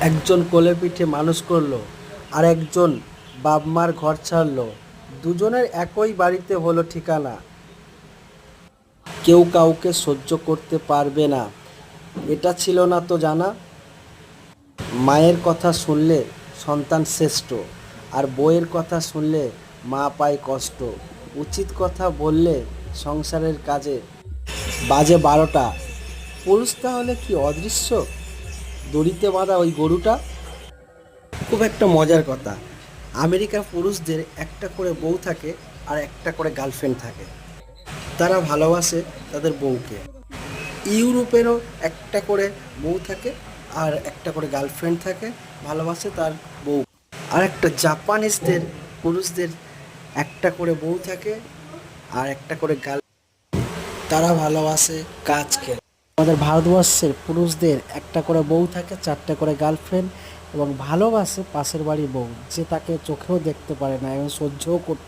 একজন কোলে পিঠে মানুষ করলো, আর একজন বাপ মার ঘর ছাড়লো। দুজনের একই বাড়িতে হলো ঠিকানা। কেউ কাউকে সহ্য করতে পারবে না, এটা ছিল না তো জানা। মায়ের কথা শুনলে সন্তান শ্রেষ্ঠ, আর বউয়ের কথা শুনলে মা পায় কষ্ট। উচিত কথা বললে সংসারের কাজে বাজে 12টা। পুরুষ তাহলে কি অদৃশ্য, দড়িতে বাঁধা ওই গরুটা? খুব একটা মজার কথা, আমেরিকার পুরুষদের একটা করে বউ থাকে আর একটা করে গার্লফ্রেন্ড থাকে। তারা ভালোবাসে তাদের বউকে। ইউরোপেরও একটা করে বউ থাকে আর একটা করে গার্লফ্রেন্ড থাকে, ভালোবাসে তার বউ। আর একটা জাপানিজদের পুরুষদের একটা করে বউ থাকে আর একটা করে গার্ল, তারা ভালোবাসে কাজকে। আমাদের ভারতবর্ষের পুরুষদের একটা করে বউ থাকে, 4টে করে গার্লফ্রেন্ড, এবং ভালোবাসে পাশের বাড়ি বউ, যে তাকে চোখেও দেখতে পারে না এবং সহ্যও করতে